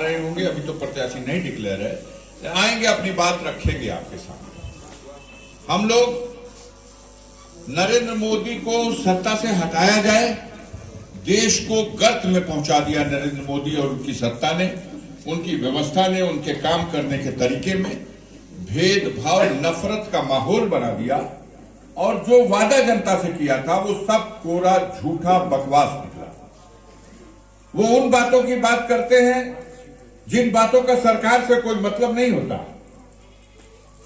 रहे होंगे, अभी तो प्रत्याशी नहीं डिक्लेयर है, आएंगे अपनी बात रखेंगे आपके सामने। हम लोग नरेंद्र मोदी को सत्ता से हटाया जाए, देश को गर्त में पहुंचा दिया नरेंद्र मोदी और उनकी सत्ता ने, उनकी व्यवस्था ने, उनके काम करने के तरीके में भेदभाव नफरत का माहौल बना दिया और जो वादा जनता से किया था वो सब कोरा झूठा बकवास निकला। वो उन बातों की बात करते हैं जिन बातों का सरकार से कोई मतलब नहीं होता।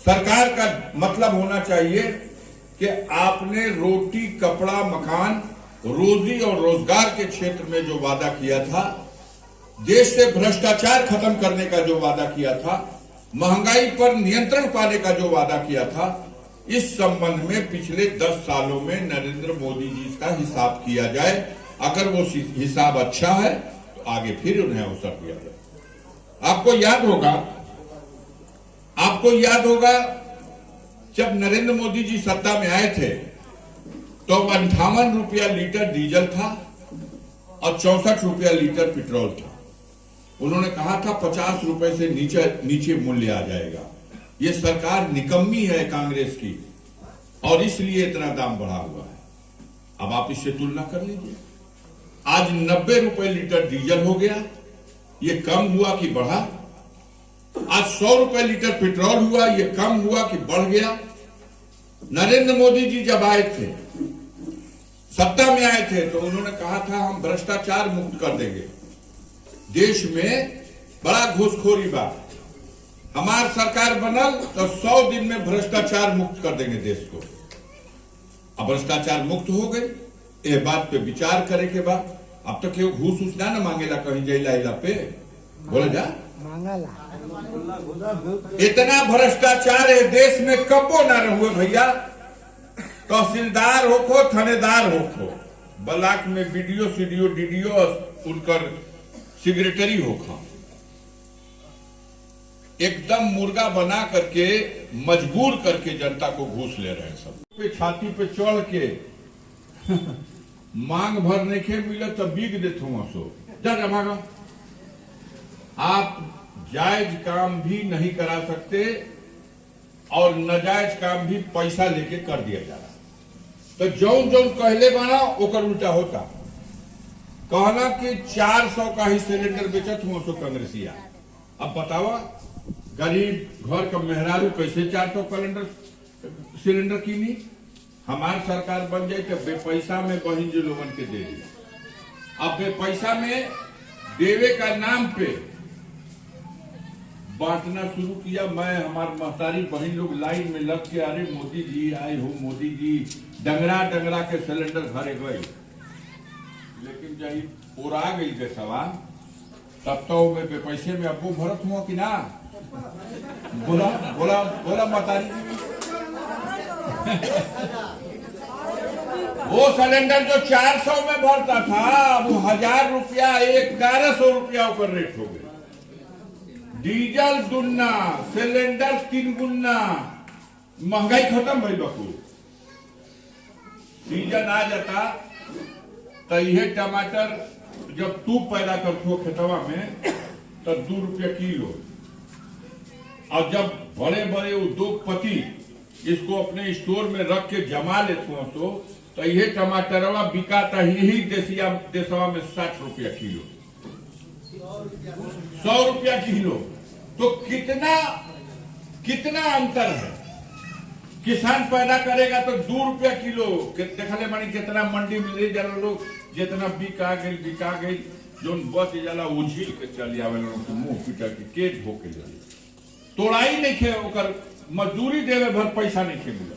सरकार का मतलब होना चाहिए कि आपने रोटी, कपड़ा, मकान, रोजी और रोजगार के क्षेत्र में जो वादा किया था, देश से भ्रष्टाचार खत्म करने का जो वादा किया था, महंगाई पर नियंत्रण पाने का जो वादा किया था, इस संबंध में पिछले 10 सालों में नरेंद्र मोदी जी का हिसाब किया जाए। अगर वो हिसाब अच्छा है तो आगे फिर उन्हें अवसर दिया जाए। आपको याद होगा जब नरेंद्र मोदी जी सत्ता में आए थे तो 58 रुपया लीटर डीजल था और 64 रुपया लीटर पेट्रोल था। उन्होंने कहा था 50 रुपए से नीचे मूल्य आ जाएगा। ये सरकार निकम्मी है कांग्रेस की और इसलिए इतना दाम बढ़ा हुआ है। अब आप इससे तुलना कर लीजिए। आज 90 रुपए लीटर डीजल हो गया, ये कम हुआ कि बढ़ा? आज 100 रुपए लीटर पेट्रोल हुआ, ये कम हुआ कि बढ़ गया? नरेंद्र मोदी जी जब आए थे, सत्ता में आए थे, तो उन्होंने कहा था हम भ्रष्टाचार मुक्त कर देंगे। देश में बड़ा घूसखोरी बा, हमार सरकार बनल तो 100 दिन में भ्रष्टाचार मुक्त कर देंगे देश को। अब भ्रष्टाचार मुक्त हो गए, ये बात पे विचार करे के बाद अब तक केहू घूस उस ना मांगेला कहीं जैला इला पे, बोला जा इतना भ्रष्टाचार है देश में कबो ना रहुए भैया। तहसीलदार होखो, थानेदार होखो, ब्लॉक में बीडीओ, सीडीओ, डीडीओ, उनकर सेक्रेटरी होखा, एकदम मुर्गा बना करके मजबूर करके जनता को घूस ले रहे हैं। सब पे छाती पे चढ़ के मांग भर नहीं खे मिले तो बीग देते हुआ सो जा मांगा। आप जायज काम भी नहीं करा सकते और नाजायज काम भी पैसा लेके कर दिया जा रहा। तो जौन जौन कहले बना ओकर उल्टा होता। कहना कि 400 का ही सिलेंडर बेचत हुआ सो कांग्रेसिया। अब बतावा गरीब घर का मेहरारू कैसे 400 सिलेंडर कीनी? हमार सरकार बन जाए तो बेपैसा में बहिन जो लोगन के दे दिया। अब बेपैसा में देवे का नाम पे बांटना शुरू किया। मैं हमार महतारी बहन लोग लाइन में लग के, अरे मोदी जी आए हो, मोदी जी, डंगरा डंगरा के सिलेंडर भरे गए। लेकिन जब उड़ा गई के सवाल तब तो मैं बेपैसे में अबू भरत हुआ कि ना? बोला बोला बोला महतारी वो सिलेंडर जो 400 में भरता था वो 1000 रुपया, 1100 रुपया ऊपर रेट हो गया। डीजल दुन्ना, सिलेंडर 3 गुना, महंगाई खत्म भई बकू। सीजन आ जाता तो यह टमाटर जब तू पैदा करते हो खेतवा में तो 2 रुपया किलो, और जब बड़े बड़े उद्योगपति इसको अपने स्टोर में रख के जमा लेते हो तो यह टमाटरवा बिकाता ही देशवा में 60 रुपया किलो, 100 रुपया किलो। तो कितना अंतर है। किसान पैदा करेगा तो 2 रुपया किलो। देखले मानी कितना मंडी में ले जाला लोग, जितना बिका गई जो बच जाला उझिल के चली आवे लोग, मुंह पिटा के होके ले तोड़ाई नहीं खे, ओकर मजदूरी देवे भर पैसा नहीं खे मिला।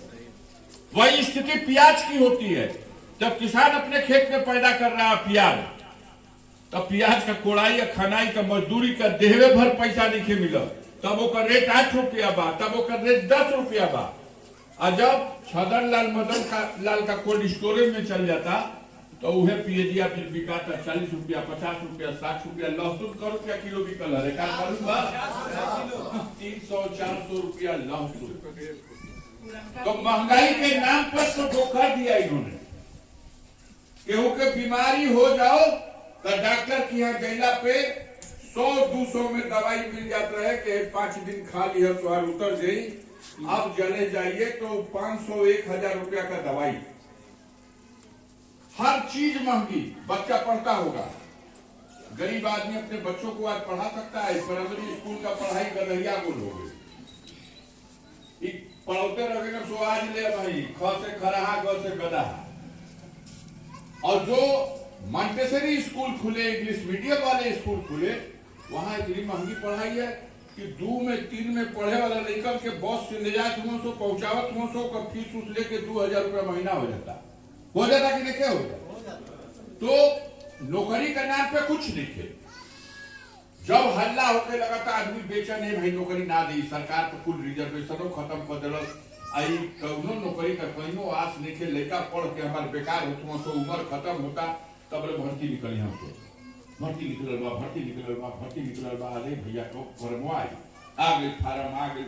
वही स्थिति प्याज की होती है। जब किसान अपने खेत में पैदा कर रहा है प्याज, तब प्याज का कोड़ाई या खनाई का मजदूरी का देवे भर पैसा नहीं खे मिला, तब ओकर रेट 8 रुपया बा, तब ओकर रेट 10 रुपया बा। और जब छदन लाल मदन लाल का कोल्ड स्टोरेज में चल जाता तो वह पियजिया फिर बिकाता 40 रुपया, 50 रुपया, 60 रुपया। लहसुन का रुपया किलो बिकल है, 300-400 रुपया लहसुन। तो महंगाई के नाम पर तो धोखा दिया इन्होंने। केहू के बीमारी हो जाओ तो डॉक्टर के यहाँ गैला पे 100-200 में दवाई मिल जाता है कि 5 दिन खा लिया तो हार उतर गई। अब चले जाइए तो 500-1000 रुपया का दवाई, हर चीज महंगी। बच्चा पढ़ता होगा, गरीब आदमी अपने बच्चों को आज पढ़ा सकता है? प्राइमरी स्कूल का पढ़ाई गदरिया गोल हो गई, पढ़ते रहेगा सो आज ले भाई, ख से खरहा, ग से गधा। और जो मॉन्टेसरी स्कूल खुले, इंग्लिश मीडियम वाले स्कूल खुले, वहां इतनी महंगी पढ़ाई है कि 2 में 3 में पढ़े वाला लड़का के बस से ले जात हुआ पहुंचावत हुआ का फीस उस लेके 2000 रुपया महीना हो जाता कि नहीं? क्या हो जाता? तो नौकरी का नाम पे कुछ नहीं थे। जब हल्ला होके लगा था आदमी बेचैन है, भाई नौकरी ना दी सरकार तो कुल रिजर्वेशनों खत्म कर दिल, आई कौनो नौकरी का कहीं आस नहीं थे। लड़का पढ़ के हमारे बेकार होता, सो उम्र खत्म होता, तब भर्ती निकली हमको, भर्ती निकल बा। अरे भैया को फॉर्मवाई आ गई,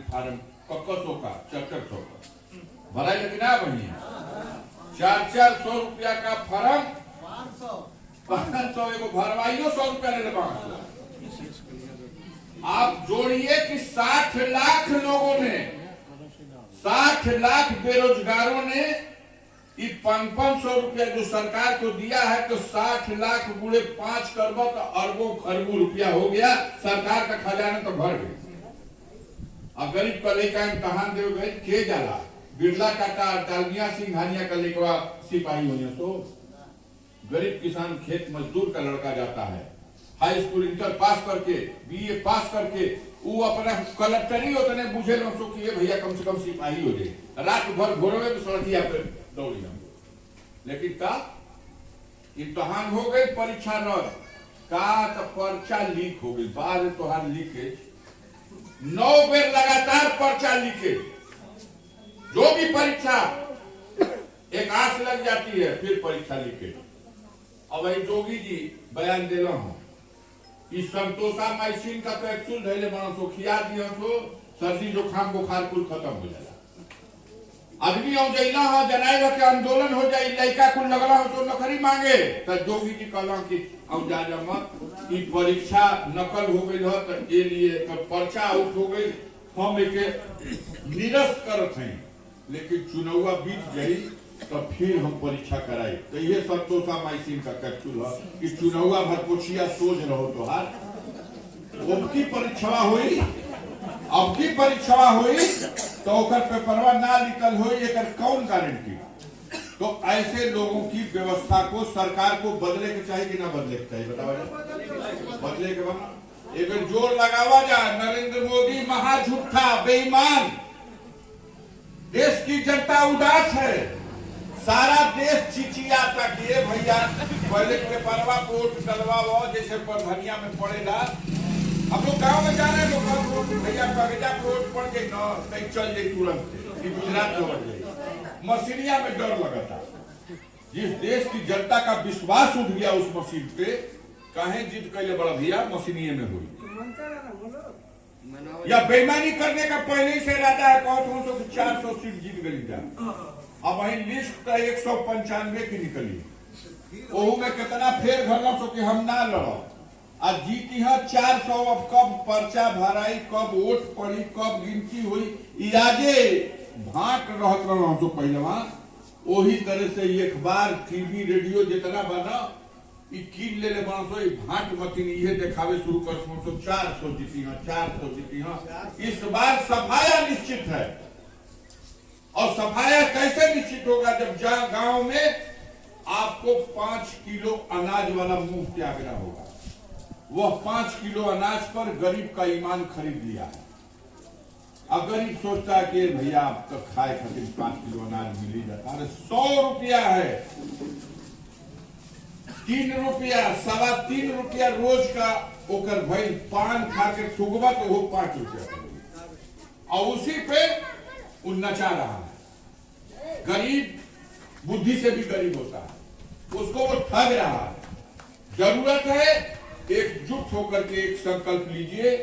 फार्म कक्का का 400 का भराई, लेकिन आ बनी 400 रुपया का फॉर्म, 500 एगो भरवाइयो 100 रुपया ले 500। आप जोड़िए कि 60 लाख लोगों ने, 60 लाख बेरोजगारों ने 500 रुपया जो सरकार को दिया है, तो 60 लाख बुढ़े 5 करोड़ तो अरबों खरबों रुपया हो गया, सरकार का खजाना तो भर गया। अब गरीब का लेकर इम्तहान दे गए के जाला, बिरला काटा डालमिया सिंघानिया का लेकर सिपाही होने, तो गरीब किसान खेत मजदूर का लड़का जाता है, हाई स्कूल इंटर पास करके, बीए पास करके, वो अपना कलेक्टरी उतने बुझे न सो कि भैया कम से कम सिपाही हो जाए, रात भर भोर में सड़किया पे दौड़ी हम। लेकिन का इम्तहान हो गई, परीक्षा रद्द का, तो पर्चा लीक हो गई। बाद तोहार लीकेज 9 बेर लगातार पर्चा लीकेज, जो भी परीक्षा एक आस लग जाती है, फिर परीक्षा लीकेज। अब वही जोगी जी बयान दिला हूं कि संतोषा माइसिन का कैप्सूल धैले बना सो खिया दिया तो सर्दी जुकाम बुखार कुल खत्म हो जाएगा। आदमी हो जाइला हो जनाए के आंदोलन हो जाए, लड़का कुल लगला हो तो नौकरी मांगे, तो जोगी जी कहला कि अब जा मत, कि परीक्षा नकल हो गई है, तो ये लिए तो पर्चा आउट हो गई, हम एके निरस्त करत हैं, लेकिन चुनावा बीत गई तो फिर हम परीक्षा कराई। तो ये संतोषा माइसिन का कैप्सूल है कि चुनावा भर पोछिया सोच रहो तो हार, अब की परीक्षा हुई, अब की परीक्षा हुई तो ओकर पेपरवा ना निकल हो, ये कौन गारंटी? तो ऐसे लोगों की व्यवस्था को सरकार को बदले के चाहिए कि ना बदले के चाहिए? बताओ, बदले के बना एक जोर लगावा जाए। नरेंद्र मोदी महाझूठा बेईमान, देश की जनता उदास है, सारा देश चिचियाता कि भैया पहले पेपरवा वोट डलवाओ, जैसे धनिया में पड़ेगा। हम लोग गांव में जा रहे हैं, भैया कागजा वोट पड़ गई ना, कहीं चल जाए तुरंत गुजरात लौट जाए। मशीनिया में डर लगता, जिस देश की जनता का विश्वास उठ गया उस मशीन पे, कहे जीत कैले बड़ा भैया मशीनिये में हुई, या बेईमानी करने का पहले ही से इरादा है, कहो 400 सीट जीत गई जा। अब वही लिस्ट 195 की निकली, ओहू में कितना फेर भरना सो कि हम ना लड़ो, आज जीती है 400। अब कब पर्चा भराई, कब वोट पड़ी, कब गिनती हुई, इराजे भाट रहत रहो तो पहलवा वही तरह से एक बार टीवी रेडियो जितना बना कीन ले बना सो भाट मतीन ये दिखावे शुरू कर सो 400 जीती है, 400 जीती है। इस बार सफाया निश्चित है, और सफाया कैसे निश्चित होगा? जब गांव में आपको 5 किलो अनाज वाला मुफ्त आग्रह होगा, वह 5 किलो अनाज पर गरीब का ईमान खरीद लिया है। अब गरीब सोचता है कि भैया आप तो खाए खातिर 5 किलो अनाज मिल ही जाता है, 100 रुपया है, 3 रुपया 3.25 रुपया रोज का ओकर भाई पान खा के थुगवा तो वो 5 रुपया, और उसी पे वो नचा रहा है। गरीब बुद्धि से भी गरीब होता है, उसको वो ठग रहा है। जरूरत है एकजुट होकर के एक संकल्प लीजिए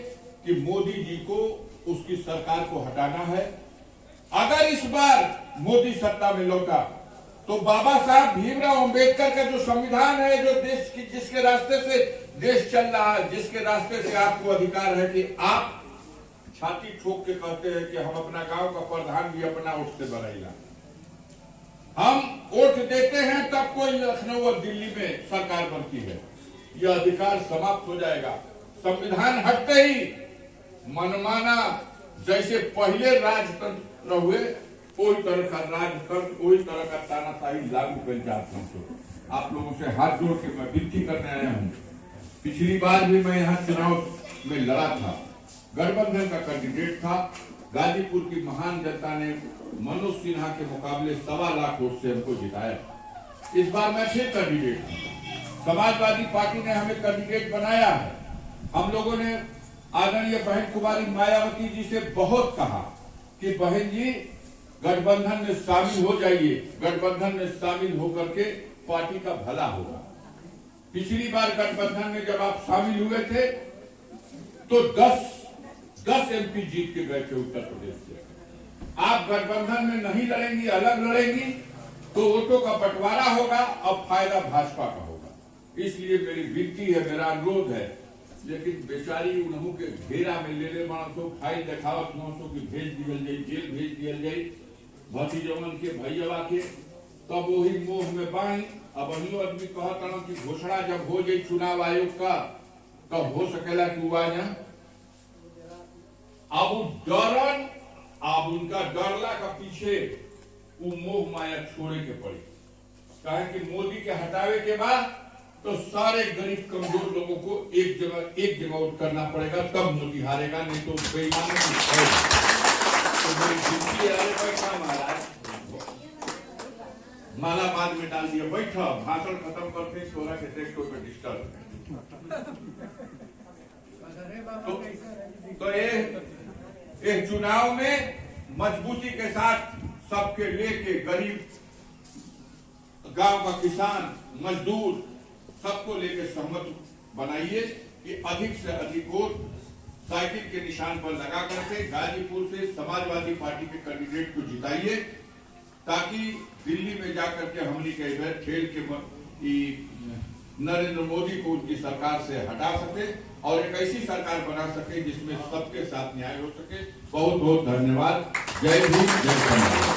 कि मोदी जी को, उसकी सरकार को हटाना है। अगर इस बार मोदी सत्ता में लौटा तो बाबा साहब भीमराव अंबेडकर का जो संविधान है, जो देश की जिसके रास्ते से देश चल रहा है, जिसके रास्ते से आपको अधिकार है कि आप छाती ठोक के कहते हैं कि हम अपना गांव का प्रधान भी अपना वोट से बनाएगा। हम वोट देते हैं तब कोई लखनऊ और दिल्ली में सरकार बनती है, यह अधिकार समाप्त हो जाएगा। संविधान हटते ही मनमाना जैसे पहले राजतंत्र हुए वही तरह का राजतंत्र, वही तरह का तानाशाही लागू कर जाते हैं। आप लोगों से हाथ जोड़ के मैं विनती करने आया हूँ। पिछली बार भी मैं यहाँ चुनाव में लड़ा था, गठबंधन का कैंडिडेट था। गाजीपुर की महान जनता ने मनोज सिन्हा के मुकाबले 1.25 लाख वोट से हमको जिताया। इस बार मैं फिर कैंडिडेट हूँ। समाजवादी पार्टी ने हमें कैंडिडेट बनाया है। हम लोगों ने आदरणीय बहन कुमारी मायावती जी से बहुत कहा कि बहन जी गठबंधन में शामिल हो जाइए, गठबंधन में शामिल होकर के पार्टी का भला होगा। पिछली बार गठबंधन में जब आप शामिल हुए थे तो 10 एमपी जीत के गए थे उत्तर प्रदेश से। आप गठबंधन में नहीं लड़ेंगी, अलग लड़ेंगी तो वोटों का बंटवारा होगा और फायदा भाजपा का होगा। इसलिए मेरी विनती है, मेरा अनुरोध है, लेकिन बेचारी उन्हों के घेरा में ले मानसो फाइल देखावत मानसो की भेज दियल जाये, जेल भेज दियल जाये भतीजवन के भैया के, तब वही मोह में बाई। अब वही आदमी कहता कि घोषणा जब हो जाये चुनाव आयोग का तब हो सकेला कि हुआ ना। अब डरन, अब उनका डरला का पीछे वो मोह माया छोड़े के पड़ी। कहे कि मोदी के हटावे के बाद तो सारे गरीब कमजोर लोगों को एक जगह वोट करना पड़ेगा, तब मोदी हारेगा, नहीं तो बेईमानी महाराज माला बाद में डाल दिया। बैठा भाषण खत्म करते छोरा के ट्रैक्टर पे डिस्टर्ब। तो ये चुनाव में मजबूती के साथ सबके लेके गरीब, गांव का किसान, मजदूर सबको लेके सहमत बनाइए कि अधिक से अधिक वोट साइकिल के निशान पर लगा करके गाजीपुर से समाजवादी पार्टी के कैंडिडेट को जिताइए, ताकि दिल्ली में जाकर के हमने कई खेल के नरेंद्र मोदी को उनकी सरकार से हटा सके और एक ऐसी सरकार बना सके जिसमें सबके साथ न्याय हो सके। बहुत बहुत धन्यवाद। जय हिंद, जय भारत।